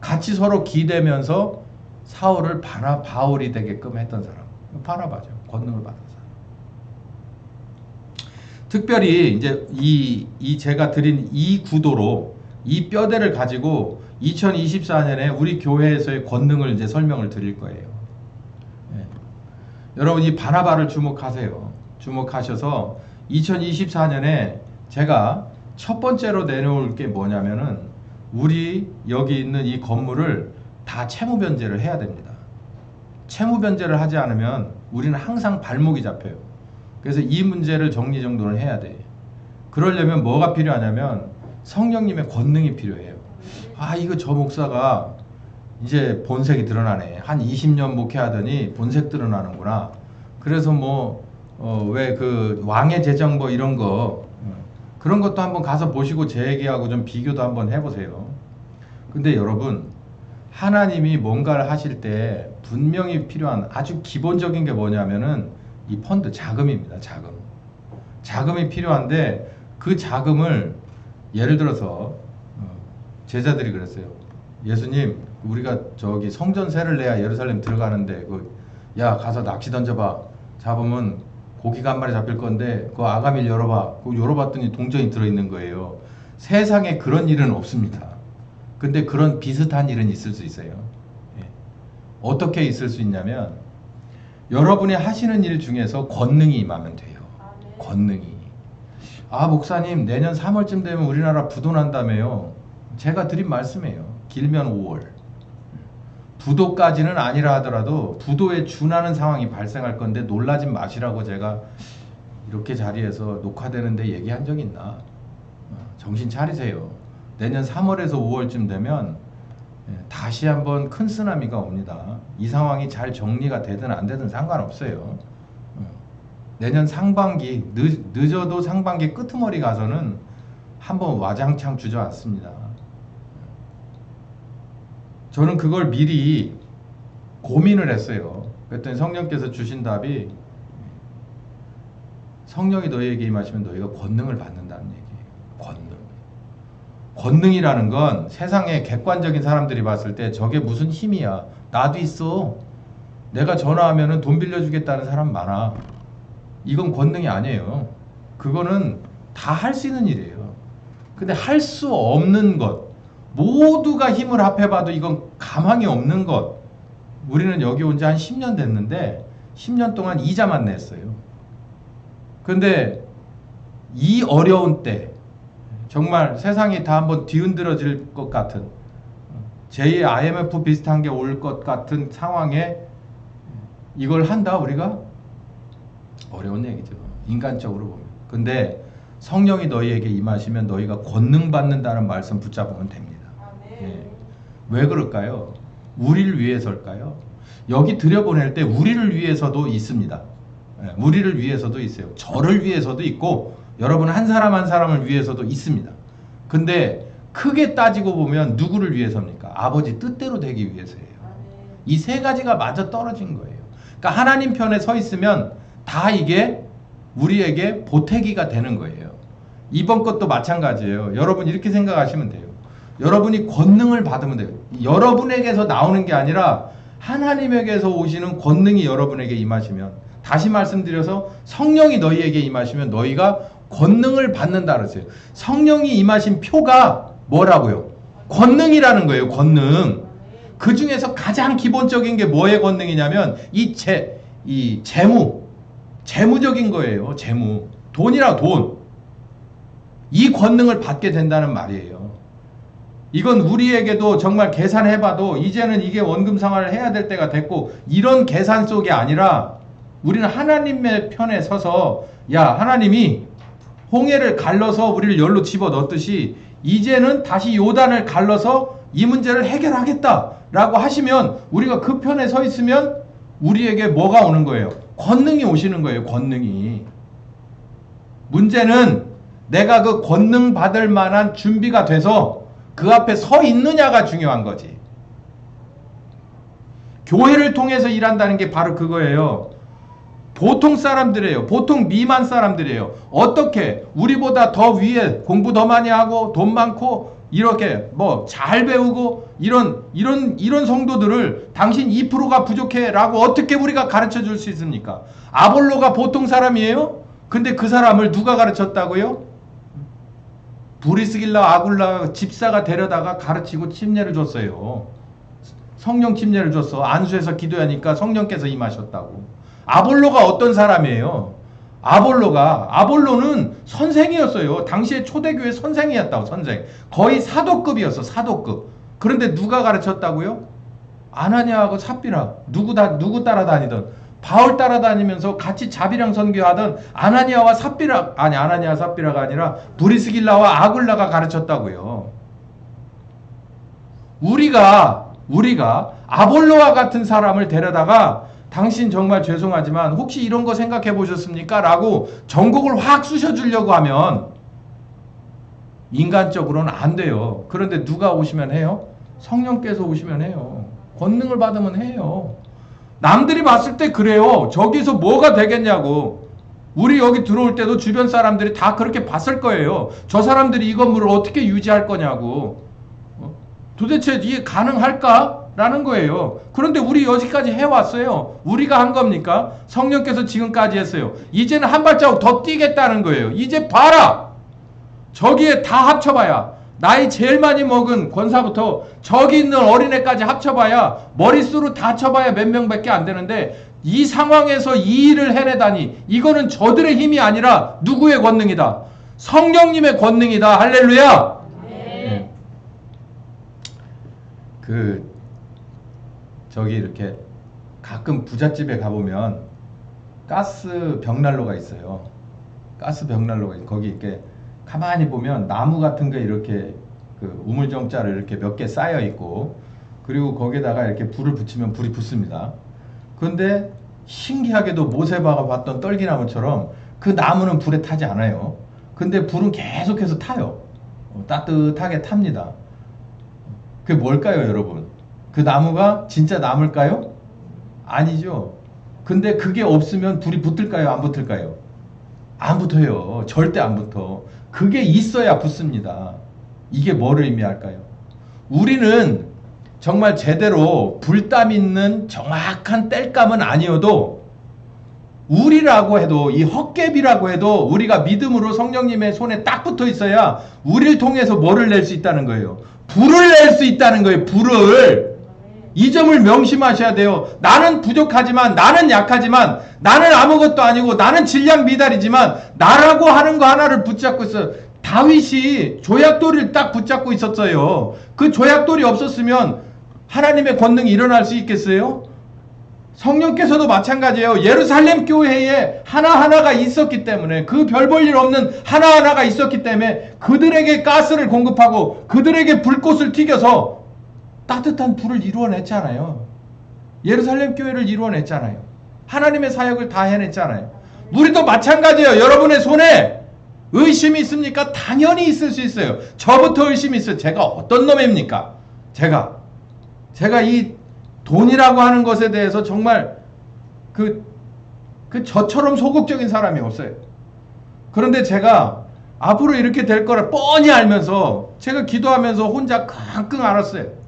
같이 서로 기대면서 사울을 바울이 되게끔 했던 사람 바나바죠. 권능을 받은 사람. 특별히 이제 이 제가 드린 이 구도로 이 뼈대를 가지고 2024년에 우리 교회에서의 권능을 이제 설명을 드릴 거예요. 여러분 이 바나바를 주목하세요. 주목하셔서 2024년에 제가 첫 번째로 내놓을 게 뭐냐면은 우리 여기 있는 이 건물을 다 채무 변제를 해야 됩니다. 채무 변제를 하지 않으면 우리는 항상 발목이 잡혀요. 그래서 이 문제를 정리정돈을 해야 돼. 그러려면 뭐가 필요하냐면 성령님의 권능이 필요해요. 아 이거 저 목사가 이제 본색이 드러나네. 한 20년 목회하더니 본색 드러나는구나. 그래서 왜 그 왕의 재정 뭐 이런 거 그런 것도 한번 가서 보시고 제 얘기하고 좀 비교도 한번 해보세요. 근데 여러분 하나님이 뭔가를 하실 때 분명히 필요한 아주 기본적인 게 뭐냐면은 이 펀드 자금입니다. 자금이 필요한데 그 자금을 예를 들어서 제자들이 그랬어요. 예수님 우리가 저기 성전세를 내야 예루살렘 들어가는데 야 가서 낚시 던져봐. 잡으면 고기가 한 마리 잡힐 건데 그 아가미를 열어봐. 그거 열어봤더니 동전이 들어있는 거예요. 세상에 그런 일은 없습니다. 근데 그런 비슷한 일은 있을 수 있어요. 예. 어떻게 있을 수 있냐면 여러분이 하시는 일 중에서 권능이 임하면 돼요. 권능이. 아 목사님 내년 3월쯤 되면 우리나라 부도 난다며요. 제가 드린 말씀이에요. 길면 5월. 부도까지는 아니라 하더라도 부도에 준하는 상황이 발생할 건데 놀라지 마시라고 제가 이렇게 자리에서 녹화되는데 얘기한 적 있나? 정신 차리세요. 내년 3월에서 5월쯤 되면 다시 한번 큰 쓰나미가 옵니다. 이 상황이 잘 정리가 되든 안 되든 상관없어요. 내년 상반기, 늦어도 상반기 끄트머리 가서는 한번 와장창 주저앉습니다. 저는 그걸 미리 고민을 했어요. 그랬더니 성령께서 주신 답이 성령이 너희에게 임하시면 너희가 권능을 받는다는 얘기예요. 권능. 권능이라는 건 세상에 객관적인 사람들이 봤을 때 저게 무슨 힘이야. 나도 있어. 내가 전화하면 돈 빌려주겠다는 사람 많아. 이건 권능이 아니에요. 그거는 다 할 수 있는 일이에요. 근데 할 수 없는 것, 모두가 힘을 합해봐도 이건 가망이 없는 것. 우리는 여기 온 지 한 10년 됐는데 10년 동안 이자만 냈어요. 근데 이 어려운 때 정말 세상이 다 한번 뒤흔들어질 것 같은 제2의 IMF 비슷한 게 올 것 같은 상황에 이걸 한다 우리가? 어려운 얘기죠. 인간적으로 보면. 근데 성령이 너희에게 임하시면 너희가 권능 받는다는 말씀 붙잡으면 됩니다. 예. 왜 그럴까요? 우리를 위해서일까요? 여기 들여보낼 때 우리를 위해서도 있습니다. 예. 우리를 위해서도 있어요. 저를 위해서도 있고 여러분 한 사람 한 사람을 위해서도 있습니다. 근데 크게 따지고 보면 누구를 위해서입니까? 아버지 뜻대로 되기 위해서예요. 이 세 가지가 맞아 떨어진 거예요. 그러니까 하나님 편에 서 있으면 다 이게 우리에게 보태기가 되는 거예요. 이번 것도 마찬가지예요. 여러분 이렇게 생각하시면 돼요. 여러분이 권능을 받으면 돼요. 여러분에게서 나오는 게 아니라 하나님에게서 오시는 권능이 여러분에게 임하시면, 다시 말씀드려서 성령이 너희에게 임하시면 너희가 권능을 받는다 그랬어요. 성령이 임하신 표가 뭐라고요? 권능이라는 거예요. 권능. 그 중에서 가장 기본적인 게 뭐의 권능이냐면 이 재무적인 거예요. 재무. 돈이라 돈. 이 권능을 받게 된다는 말이에요. 이건 우리에게도 정말 계산해봐도 이제는 이게 원금 상환을 해야 될 때가 됐고 이런 계산 속이 아니라 우리는 하나님의 편에 서서 야 하나님이 홍해를 갈라서 우리를 열로 집어넣듯이 이제는 다시 요단을 갈라서 이 문제를 해결하겠다 라고 하시면 우리가 그 편에 서 있으면 우리에게 뭐가 오는 거예요? 권능이 오시는 거예요. 권능이. 문제는 내가 그 권능 받을 만한 준비가 돼서 그 앞에 서 있느냐가 중요한 거지. 교회를 통해서 일한다는 게 바로 그거예요. 보통 사람들이에요. 보통 미만 사람들이에요. 어떻게 우리보다 더 위에 공부 더 많이 하고 돈 많고 이렇게 뭐 잘 배우고 이런 성도들을 당신 2%가 부족해 라고 어떻게 우리가 가르쳐 줄 수 있습니까? 아볼로가 보통 사람이에요? 근데 그 사람을 누가 가르쳤다고요? 브리스길라 아굴라 집사가 데려다가 가르치고 침례를 줬어요. 성령 침례를 줬어. 안수해서 기도하니까 성령께서 임하셨다고. 아볼로가 어떤 사람이에요? 아볼로는 선생이었어요. 당시에 초대교회 선생이었다고. 선생. 거의 사도급이었어. 사도급. 그런데 누가 가르쳤다고요? 아나니아하고 삽비라. 누구 따라다니던 바울 따라다니면서 같이 자비랑 선교하던 아나니아 삽비라가 아니라 브리스길라와 아굴라가 가르쳤다고요. 우리가 아볼로와 같은 사람을 데려다가 당신 정말 죄송하지만 혹시 이런 거 생각해 보셨습니까? 라고 전곡을 확 쑤셔주려고 하면 인간적으로는 안 돼요. 그런데 누가 오시면 해요? 성령께서 오시면 해요. 권능을 받으면 해요. 남들이 봤을 때 그래요. 저기서 뭐가 되겠냐고. 우리 여기 들어올 때도 주변 사람들이 다 그렇게 봤을 거예요. 저 사람들이 이 건물을 어떻게 유지할 거냐고. 도대체 이게 가능할까? 라는 거예요. 그런데 우리 여기까지 해왔어요. 우리가 한 겁니까? 성령께서 지금까지 했어요. 이제는 한 발자국 더 뛰겠다는 거예요. 이제 봐라. 저기에 다 합쳐봐야 나이 제일 많이 먹은 권사부터 저기 있는 어린애까지 합쳐봐야 머릿수로 다 합쳐봐야 몇 명밖에 안 되는데 이 상황에서 이 일을 해내다니 이거는 저들의 힘이 아니라 누구의 권능이다? 성령님의 권능이다. 할렐루야. 네. 저기 이렇게 가끔 부잣집에 가보면 가스 벽난로가 있어요. 가스 벽난로가 거기 이렇게 가만히 보면 나무 같은 거 이렇게 그 우물정자로 이렇게 몇 개 쌓여 있고, 그리고 거기다가 이렇게 불을 붙이면 불이 붙습니다. 그런데 신기하게도 모세바가 봤던 떨기나무처럼 그 나무는 불에 타지 않아요. 근데 불은 계속해서 타요. 따뜻하게 탑니다. 그게 뭘까요, 여러분? 그 나무가 진짜 나무일까요? 아니죠. 근데 그게 없으면 불이 붙을까요, 안 붙을까요? 안 붙어요. 절대 안 붙어. 그게 있어야 붙습니다. 이게 뭐를 의미할까요? 우리는 정말 제대로 불담 있는 정확한 땔감은 아니어도, 우리라고 해도, 이 헛개비라고 해도 우리가 믿음으로 성령님의 손에 딱 붙어 있어야 우리를 통해서 뭐를 낼 수 있다는 거예요? 불을 낼 수 있다는 거예요. 불을. 이 점을 명심하셔야 돼요. 나는 부족하지만, 나는 약하지만, 나는 아무것도 아니고, 나는 질량 미달이지만 나라고 하는 거 하나를 붙잡고 있어요. 다윗이 조약돌이를 딱 붙잡고 있었어요. 그 조약돌이 없었으면 하나님의 권능이 일어날 수 있겠어요? 성령께서도 마찬가지예요. 예루살렘 교회에 하나하나가 있었기 때문에, 그 별 볼 일 없는 하나하나가 있었기 때문에 그들에게 가스를 공급하고 그들에게 불꽃을 튀겨서 따뜻한 불을 이루어냈잖아요. 예루살렘 교회를 이루어냈잖아요. 하나님의 사역을 다 해냈잖아요. 우리도 마찬가지예요. 여러분의 손에 의심이 있습니까? 당연히 있을 수 있어요. 저부터 의심이 있어요. 제가 어떤 놈입니까? 제가 이 돈이라고 하는 것에 대해서 정말 저처럼 소극적인 사람이 없어요. 그런데 제가 앞으로 이렇게 될 거를 뻔히 알면서 제가 기도하면서 혼자 끙끙 앓았어요.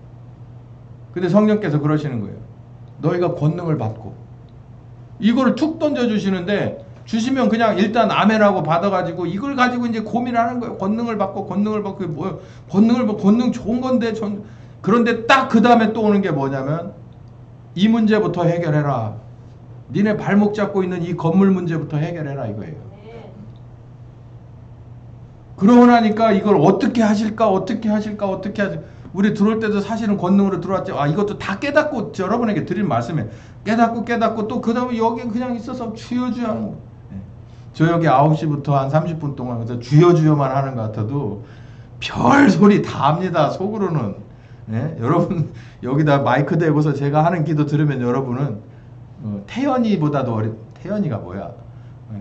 근데 성령께서 그러시는 거예요. 너희가 권능을 받고, 이거를 툭 던져주시는데, 주시면 그냥 일단 아멘하고 받아가지고 이걸 가지고 이제 고민하는 거예요. 권능을 받고, 그게 뭐예요? 권능 좋은 건데, 그런데 딱 그 다음에 또 오는 게 뭐냐면, 이 문제부터 해결해라. 니네 발목 잡고 있는 이 건물 문제부터 해결해라, 이거예요. 그러고 나니까 이걸 어떻게 하실까? 우리 들어올 때도 사실은 권능으로 들어왔죠. 이것도 다 깨닫고 여러분에게 드린 말씀에 깨닫고 또 그 다음에 여기 그냥 있어서 주여 하는 거. 저 여기 9시부터 한 30분 동안 그래서 주여만 하는 것 같아도 별 소리 다 합니다. 속으로는. 여러분 여기다 마이크 대고서 제가 하는 기도 들으면 여러분은 태연이보다도 태연이가 뭐야?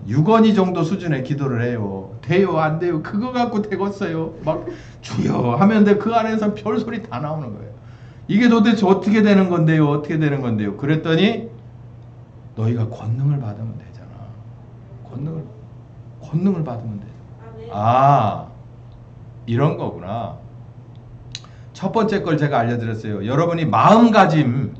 유건이 정도 수준의 기도를 해요. 돼요, 안 돼요? 그거 갖고 되겠어요. 막 주여 하면 그 안에서 별소리 다 나오는 거예요. 이게 도대체 어떻게 되는 건데요? 그랬더니 너희가 권능을 받으면 되잖아. 권능을 받으면 되잖아. 이런 거구나. 첫 번째 걸 제가 알려드렸어요. 여러분이 마음가짐이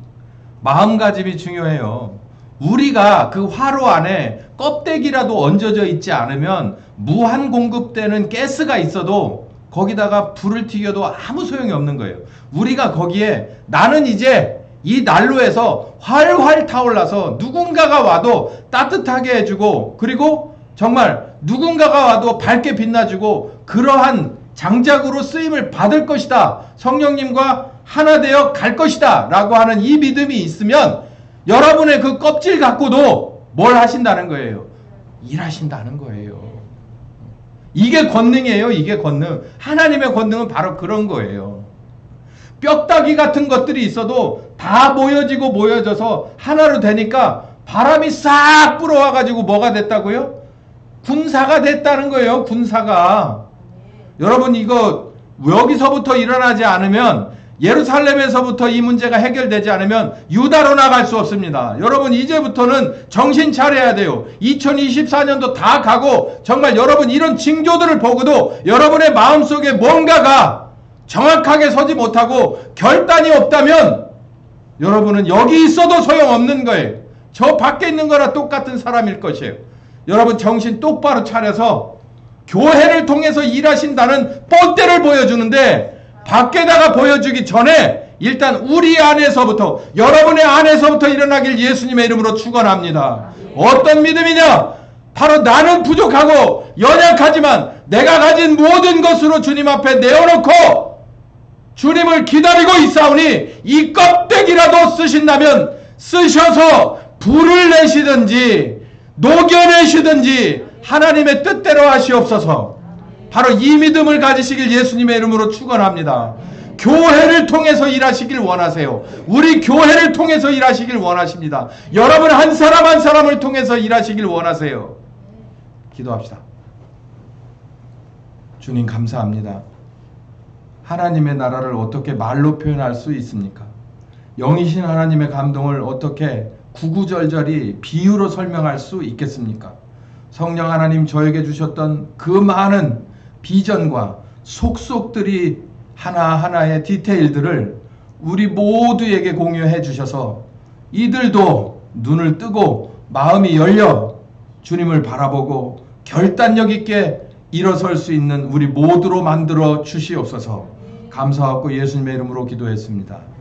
중요해요. 우리가 그 화로 안에 껍데기라도 얹어져 있지 않으면 무한 공급되는 가스가 있어도 거기다가 불을 튀겨도 아무 소용이 없는 거예요. 우리가 거기에 나는 이제 이 난로에서 활활 타올라서 누군가가 와도 따뜻하게 해주고, 그리고 정말 누군가가 와도 밝게 빛나주고 그러한 장작으로 쓰임을 받을 것이다. 성령님과 하나 되어 갈 것이다. 라고 하는 이 믿음이 있으면 여러분의 그 껍질 갖고도 뭘 하신다는 거예요? 일하신다는 거예요. 이게 권능이에요. 이게 권능. 하나님의 권능은 바로 그런 거예요. 뼈다귀 같은 것들이 있어도 다 모여져서 하나로 되니까 바람이 싹 불어와가지고 뭐가 됐다고요? 군사가 됐다는 거예요. 군사가. 여러분 이거 여기서부터 일어나지 않으면, 예루살렘에서부터 이 문제가 해결되지 않으면 유다로 나갈 수 없습니다. 여러분 이제부터는 정신 차려야 돼요. 2024년도 다 가고 정말 여러분 이런 징조들을 보고도 여러분의 마음속에 뭔가가 정확하게 서지 못하고 결단이 없다면 여러분은 여기 있어도 소용없는 거예요. 저 밖에 있는 거나 똑같은 사람일 것이에요. 여러분 정신 똑바로 차려서 교회를 통해서 일하신다는 뻔때를 보여주는데, 밖에다가 보여주기 전에 일단 우리 안에서부터, 여러분의 안에서부터 일어나길 예수님의 이름으로 축원합니다. 어떤 믿음이냐? 바로 나는 부족하고 연약하지만 내가 가진 모든 것으로 주님 앞에 내어놓고 주님을 기다리고 있사오니 이 껍데기라도 쓰신다면 쓰셔서 불을 내시든지 녹여내시든지 하나님의 뜻대로 하시옵소서. 바로 이 믿음을 가지시길 예수님의 이름으로 축원합니다. 교회를 통해서 일하시길 원하세요. 우리 교회를 통해서 일하시길 원하십니다. 여러분 한 사람 한 사람을 통해서 일하시길 원하세요. 기도합시다. 주님 감사합니다. 하나님의 나라를 어떻게 말로 표현할 수 있습니까? 영이신 하나님의 감동을 어떻게 구구절절히 비유로 설명할 수 있겠습니까? 성령 하나님 저에게 주셨던 그 많은 비전과 속속들이 하나하나의 디테일들을 우리 모두에게 공유해 주셔서 이들도 눈을 뜨고 마음이 열려 주님을 바라보고 결단력 있게 일어설 수 있는 우리 모두로 만들어 주시옵소서. 감사하고 예수님의 이름으로 기도했습니다.